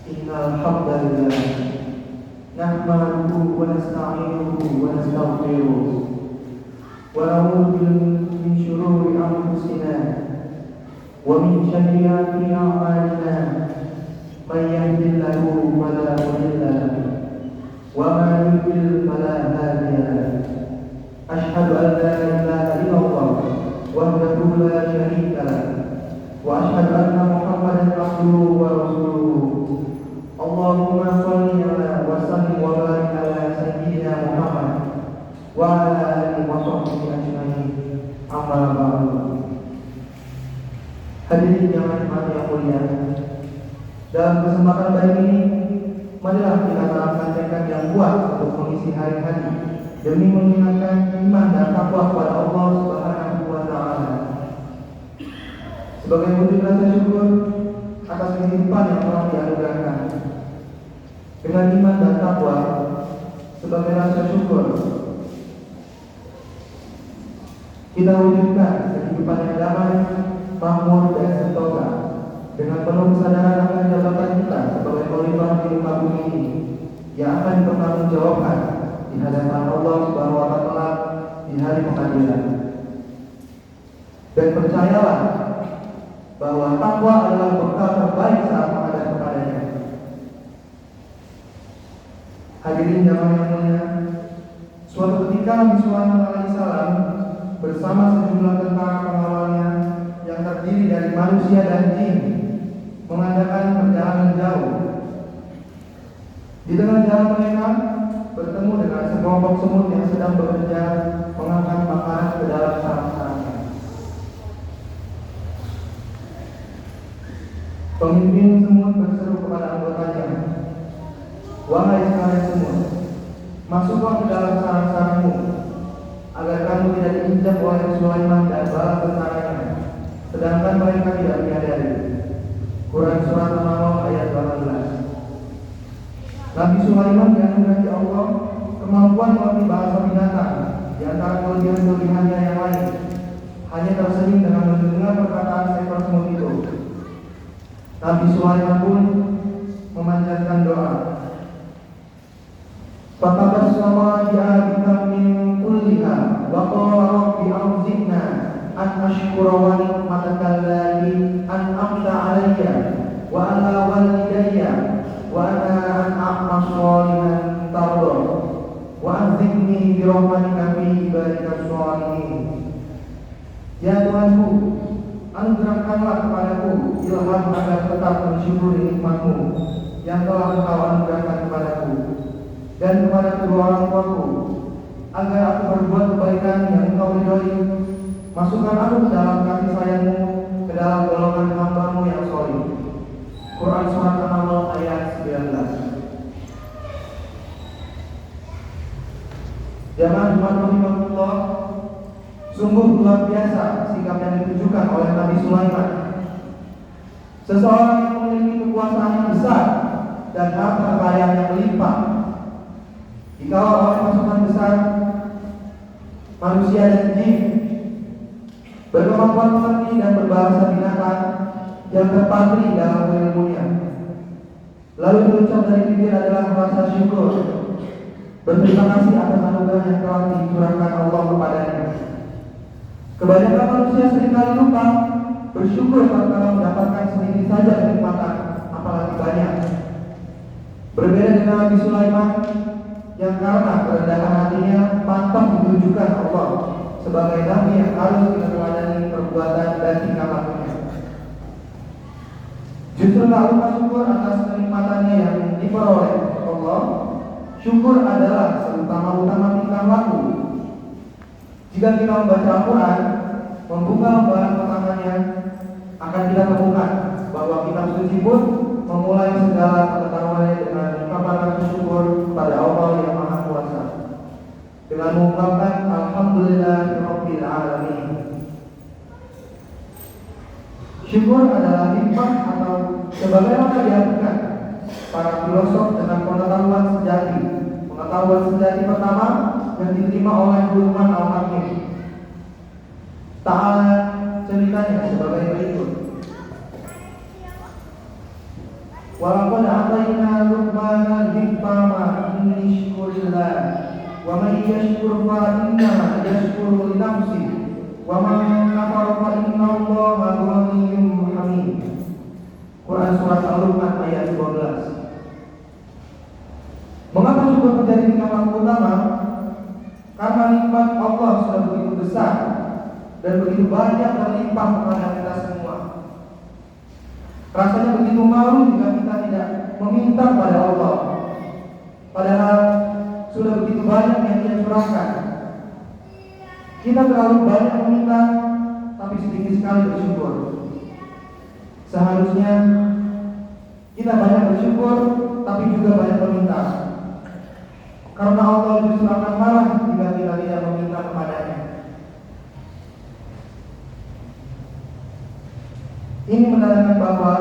Innal hamdalillah nahmaduhu wa nasta'inuhu wa nastaghfiruh wa na'udzu min shururi anfusina wa min sayyiati a'malina may yahdihillahu fala mudilla lahu wa man yudlil fala hadiya lahu asyhadu an la ilaha illallah wahdahu la syarika lahu wa asyhadu anna Muhammadan abduhu wa rasuluh. Allahumma shalli ala wa sallim wa barik ala sayyidina Muhammad wa ala alihi wa sahbihi ajma'in. Amma ba'du. Hadirin yang yang mulia, dalam kesempatan baik ini, marilah kita terapkan tekad yang kuat untuk mengisi hari-hari demi mengingatkan iman dan takwa kepada Allah Subhanahu wa Ta'ala. Sebagai wujud rasa syukur atas kehidupan yang telah dianugerahkan, dengan iman dan takwa sebagai rasa syukur, kita wujudkan kehidupan yang damai, makmur dan sentosa dengan penuh kesadaran akan jabatan kita sebagai khalifah di muka bumi ini yang akan dipertanggungjawabkan di hadapan Allah Subhanahu wa Ta'ala di hari pengadilan. Dan percayalah bahwa takwa adalah bekal terbaik saat menghadap kepadanya. Hadirin jamaah yang mulia, suatu ketika Nabi Sulaiman alaihissalam bersama sejumlah tentara pengawalnya yang terdiri dari manusia dan jin mengadakan perjalanan jauh. Di tengah jalan mereka bertemu dengan sekelompok semut yang sedang bekerja mengangkat makanan ke dalam sarang-sarangnya. Pemimpin semut berseru kepada anggotanya, "Wahai sekalian semut, masuklah ke dalam sarang-sarangmu, agar kamu tidak diinjak oleh Sulaiman dan bala tentaranya, sedangkan mereka tidak menyadari." Quran Surat An-Nahl ayat 18. Nabi Sulaiman dianugerahi Allah kemampuan melatih bahasa binatang di antara kelebihan-kelebihannya yang lain. Hanya tersenyum dengan mendengar perkataan seekor semut itu. Nabi Sulaiman pun memanjatkan doa. Fatabassama bi'abika min kulliha wa qala rabbi awzi'na an ashkura wa ni'mataka allati an'amta 'alayya wa 'ala walidayya wa ana an a'mal shalihan tarda wa anzikni bi rahmatika fi ibadika shalihin. Ya Tuhanku, anugerahkanlah kepadaku ilham agar tetap mensyukuri nikmat-Mu yang telah Engkau anugerahkan kepadaku dan kepada kedua orang tuaku, agar aku berbuat kebaikan yang Engkau ridhoi. Masukkan aku ke dalam kasih sayang-Mu, ke dalam golongan hamba-Mu yang sholih. Quran Surat An-Nahl ayat 19. Jamaah Jumat rahimahullah, sungguh luar biasa sikap yang ditunjukkan oleh Nabi Sulaiman. Seseorang yang memiliki kekuasaan yang besar dan harta kekayaan yang melimpah, dikawal oleh pasukan besar manusia dan jin, berkemampuan mengerti dan berbahasa binatang yang terpatri dalam ilmunya. Lalu terucap dari bibir adalah rasa syukur, berterima kasih atas anugerah yang telah dicurahkan Allah kepadanya. Kebanyakan manusia seringkali lupa bersyukur karena mendapatkan sedikit saja kenikmatan, apalagi banyak. Berbeda dengan Nabi Sulaiman yang karena kerendahan hatinya pantang ditunjukkan Allah sebagai nabi yang harus diteladani perbuatan dan tingkah lakunya. Justru tak lupa syukur atas kenikmatannya yang diperoleh Allah. Syukur adalah seutama-utama tingkah laku. Jika kita membaca Al-Quran, membuka lembaran pertamanya, akan kita temukan bahwa kitab suci pun memulai segala pengetahuannya dengan ungkapan rasa syukur pada Allah yang Maha Kuasa, dengan mengungkapkan Alhamdulillahirabbil alamin. Syukur adalah hikmah atau sebagaimana diartikan para filosof dengan pengetahuan sejati. Pengetahuan sejati pertama yang diterima oleh Luqman Al-Hakim. Ta'ala ceritanya sebagai berikut. Walaqad atayna Luqmana al-hikmata an yashkurillah wa man yashkur fa innama yashkuru li nafsihi wa man kafara fa innallaha ghaniyyun hamid. Quran surat Al-Luqman ayat 12. Mengapa syukur menjadi nikmat utama? Karena nikmat Allah sudah begitu besar dan begitu banyak terlimpah kepada kita semua. Rasanya begitu malu jika kita tidak meminta pada Allah, padahal sudah begitu banyak yang Dia curahkan. Kita terlalu banyak meminta, tapi sedikit sekali bersyukur. Seharusnya kita banyak bersyukur, tapi juga banyak meminta. Karena Allah justru akan marah jika kita tidak meminta kepadanya. Ini menandakan bahwa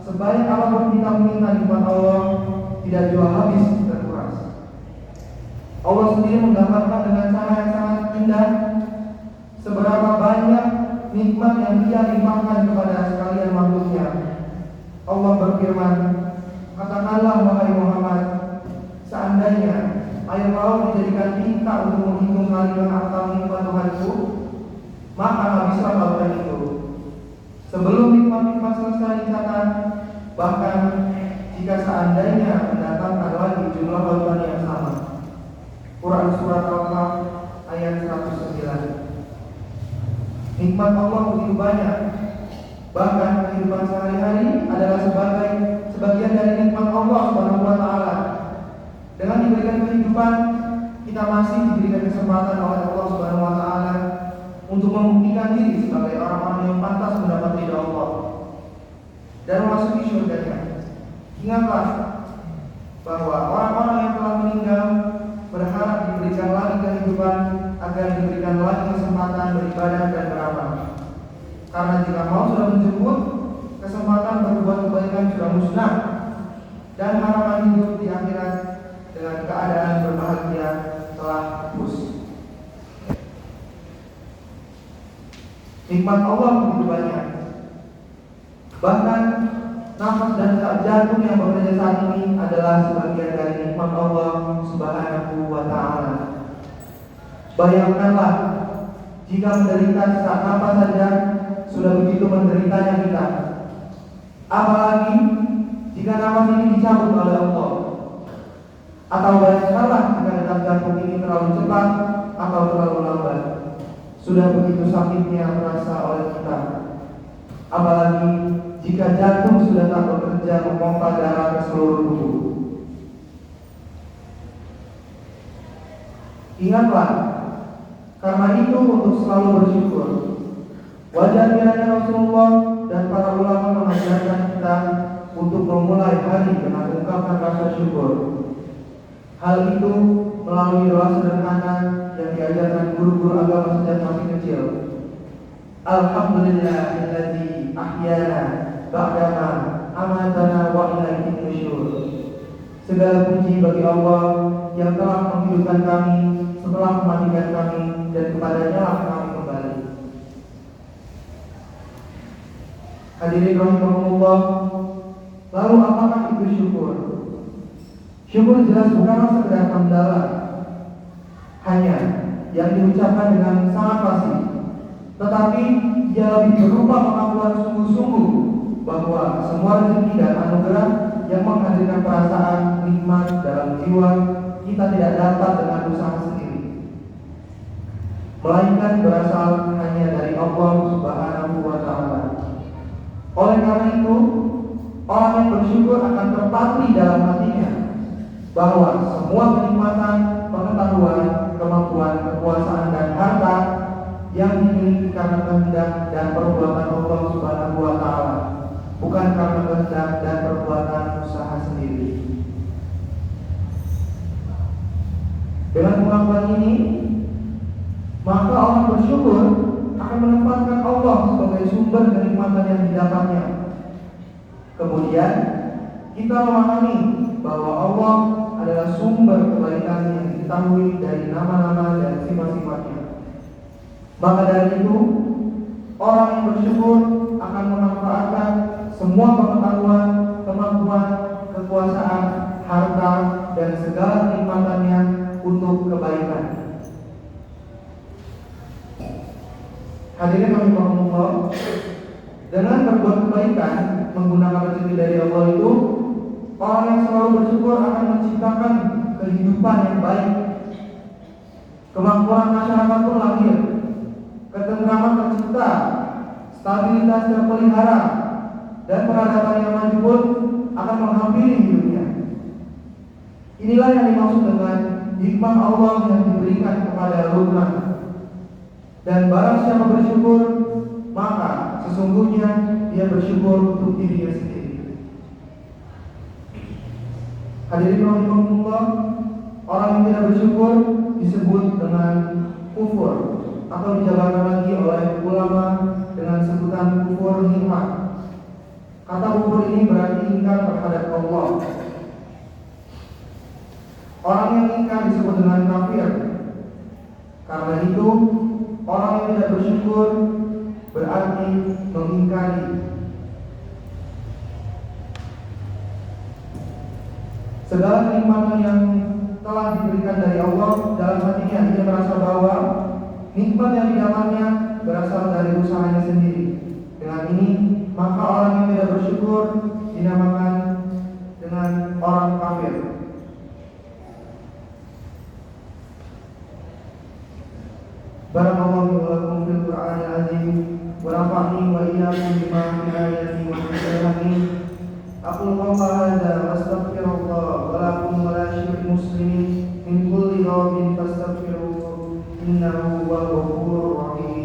sebanyak apapun kita meminta nikmat Allah, tidak juga habis terkuras. Allah sendiri menggambarkan dengan cara yang sangat indah seberapa banyak nikmat yang Dia limpahkan kepada sekalian makhluknya. Allah berfirman, katakanlah wahai Muhammad, seandainya air laut dijadikan tinta untuk menghitung kalimat atau nikmat Tuhanku, maka habislah lautan itu. Sebelum nikmat-nikmat selesai dicatat, bahkan jika seandainya mendatangkan lagi jumlah lautan yang sama. Quran surat Al-Kahf ayat 109. Nikmat Allah begitu banyak. Bahkan kehidupan sehari-hari adalah sebagian dari nikmat Allah Subhanahu wa taala. Dengan diberikan kehidupan, kita masih diberikan kesempatan oleh Allah Subhanahu wa taala untuk membuktikan diri sebagai orang-orang yang pantas mendapat ridha Allah dan memasuki surga-Nya. Ingatlah bahwa orang-orang yang telah meninggal berharap diberikan lagi kehidupan agar diberikan lagi kesempatan beribadah dan beramal. Karena jika mau sudah menjemput, kesempatan berbuat kebaikan sudah musnah dan harapan hidup di akhirat dengan keadaan berbahagia telah hapus. Nikmat Allah begitu banyak. Bahkan nafas dan jantung yang bekerja saat ini adalah sebagian dari nikmat Allah Subhanahu wa taala. Bayangkanlah jika menderita saat nafas saja sudah begitu menderitanya kita. Apalagi jika nafas ini dicabut oleh Allah. Atau bayangkanlah jika detak jantung ini terlalu cepat atau terlalu lambat. Sudah begitu sakitnya terasa oleh kita. Apalagi jika jantung sudah tak bekerja memompa darah ke seluruh tubuh. Ingatlah, karena itu untuk selalu bersyukur. Wajar kiranya Rasulullah dan para ulama mengajarkan kita untuk memulai hari dengan mengungkapkan rasa syukur. Hal itu melalui doa sederhana yang diajarkan guru-guru agama sejak masih kecil. Alhamdulillahilladzi ahyana ba'dama amatana wa ilaihi nusyur. Segala puji bagi Allah yang telah menghidupkan kami setelah mematikan kami dan kepadanya lah kami kembali. Hadirin rahimahumullah, lalu apakah itu syukur? Syukur jelas bukanlah sekedar hamdalah, hanya yang diucapkan dengan sangat fasih, tetapi ia lebih berupa pengakuan sungguh-sungguh bahwa semua rezeki dan anugerah yang menghadirkan perasaan nikmat dalam jiwa kita tidak dapat dengan usaha sendiri, melainkan berasal hanya dari Allah Subhanahu wa taala. Oleh karena itu, orang yang bersyukur akan terpatri dalam hatinya bahwa semua kenikmatan, pengetahuan, kemampuan, kekuasaan dan harta yang dimiliki karena kehendak dan perbuatan Allah Subhanahu wa taala, bukan karena kehendak dan perbuatan usaha sendiri. Dengan pengakuan ini, maka orang bersyukur akan menempatkan Allah sebagai sumber kenikmatan yang didapatnya. Kemudian kita memahami bahwa Allah adalah sumber kebaikan yang diketahui dari nama-nama dan sifat-sifatnya. Maka dari itu, orang yang bersyukur akan memanfaatkan semua pengetahuan, kemampuan pengetahuan, kekuasaan, harta, dan segala nikmatannya untuk kebaikan. Hadirin rahimakumullah, dengan berbuat kebaikan menggunakan rezeki dari Allah itu, orang yang selalu bersyukur akan menciptakan kehidupan yang baik. Kemakmuran masyarakat pun lahir, ketentraman tercipta, stabilitas terpelihara, dan peradaban yang maju pun akan menghampiri hidupnya. Inilah yang dimaksud dengan hikmah Allah yang diberikan kepada Luqman. Dan barang siapa bersyukur, maka sesungguhnya dia bersyukur untuk dirinya sendiri. Hadirin rahimakumullah, orang yang tidak bersyukur disebut dengan kufur, atau dijabarkan lagi oleh ulama dengan sebutan kufur nikmat. Kata kufur ini berarti ingkar terhadap Allah. Orang yang ingkar disebut dengan kafir. Karena itu, orang yang tidak bersyukur berarti mengingkari. Segala kenikmatan yang telah diberikan dari Allah, dalam hatinya ia merasa bahwa nikmat yang didapatnya berasal dari usahanya sendiri. Dengan ini, maka orang yang tidak bersyukur dinamakan dengan orang kafir. Barakallahu lakum fil Qur'anil azim wa nafa'ni wa iyyakum bima fi ayati wa hadhihi. Aqulu qawla hadza wa astaghfirullah wa lakum wa la syirkil muslimin min kulli dhanbin fastaghfiruhu innahu huwal ghafurur rahim.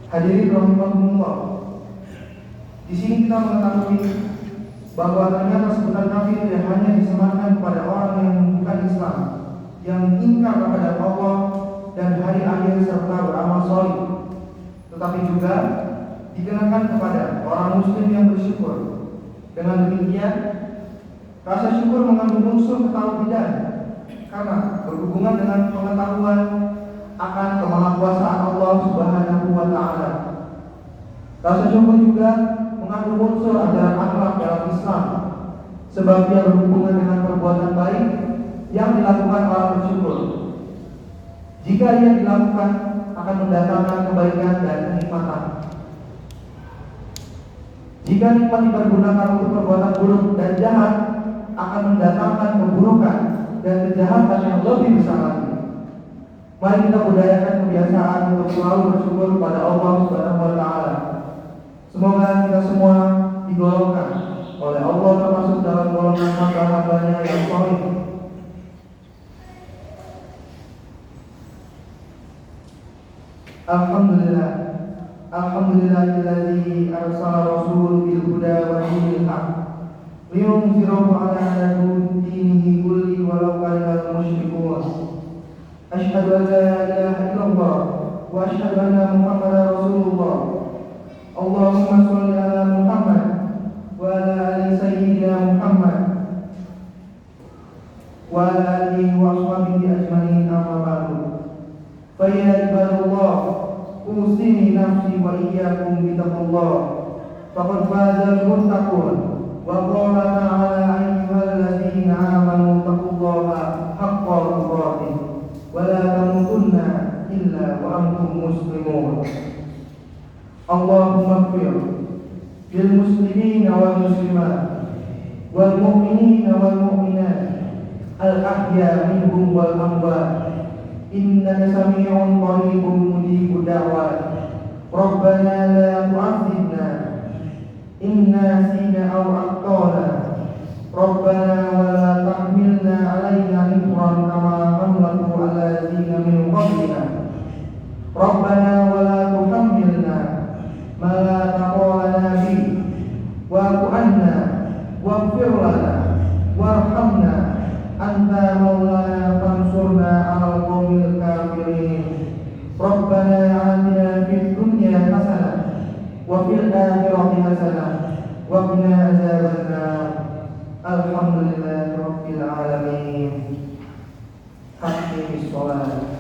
Hadirin rahimakumullah, di sini kita mengetahui bahwa ternyata sebutan kafir tidak hanya disematkan kepada orang yang bukan Islam, yang ingkar kepada Allah dan hari akhir serta beramal soleh, tetapi juga dikenakan kepada orang Muslim yang bersyukur. Dengan demikian, rasa syukur mengandung unsur ketauhidan karena berhubungan dengan pengetahuan akan kemahakuasaan Allah Subhanahu wa Ta'ala. Rasa syukur juga mengandung unsur ajaran akhlak dalam Islam, sebab dia berhubungan dengan perbuatan baik yang dilakukan orang bersyukur. Jika ia dilakukan, akan mendatangkan kebaikan dan kenikmatan. Jika nikmat dipergunakan untuk perbuatan buruk dan jahat, akan mendatangkan keburukan dan kejahatan yang lebih besar lagi. Mari kita budayakan kebiasaan untuk selalu bersyukur kepada Allah Subhanahu wa Ta'ala. Semoga kita semua digolongkan oleh Allah termasuk dalam golongan hamba-hambanya yang saleh. Alhamdulillah, alhamdulillahilladzi arsala rasul bil huda wa dinil haq liyunzirahu ala dinihi kulli walau karihal musyrikun. Asyhadu an la ilaha illallah wa asyhadu anna Muhammadar Rasulullah. Allahumma shalli ala Muhammad wa ala ali sayyidina Muhammad wa ala alihi wa ashabihi ajmain, amma ba'du. Fa ya ibadallah, usini nafsi wa iyyakum bittaqullah. Faqad fazal muttaqun. Wa qala ta'ala ayyuhalladzina amanu taqullaha haqqa tuqatih wa la tamutunna illa wa antum muslimun. Allahumma ighfir lil muslimina wal muslimat wal mu'minina wal mu'minat al ahya minhum wal amwat innaka sami'un qaribun mujibud da'wat. Rabbana la tu'azzibna inna nasina aw akhtana. Rabbana wa la tahmilna 'alaina isran kama hamaltu 'ala alladziina min qablina. Rabbana wa la tuhammilna ma la taqata lana bihi wa'fu 'anna waghfir lana warhamna anta maulana fansurna 'alal qaumil kafirin. Rabbana وقنا عذاب النار. الحمد لله رب العالمين. أقم الصلاة.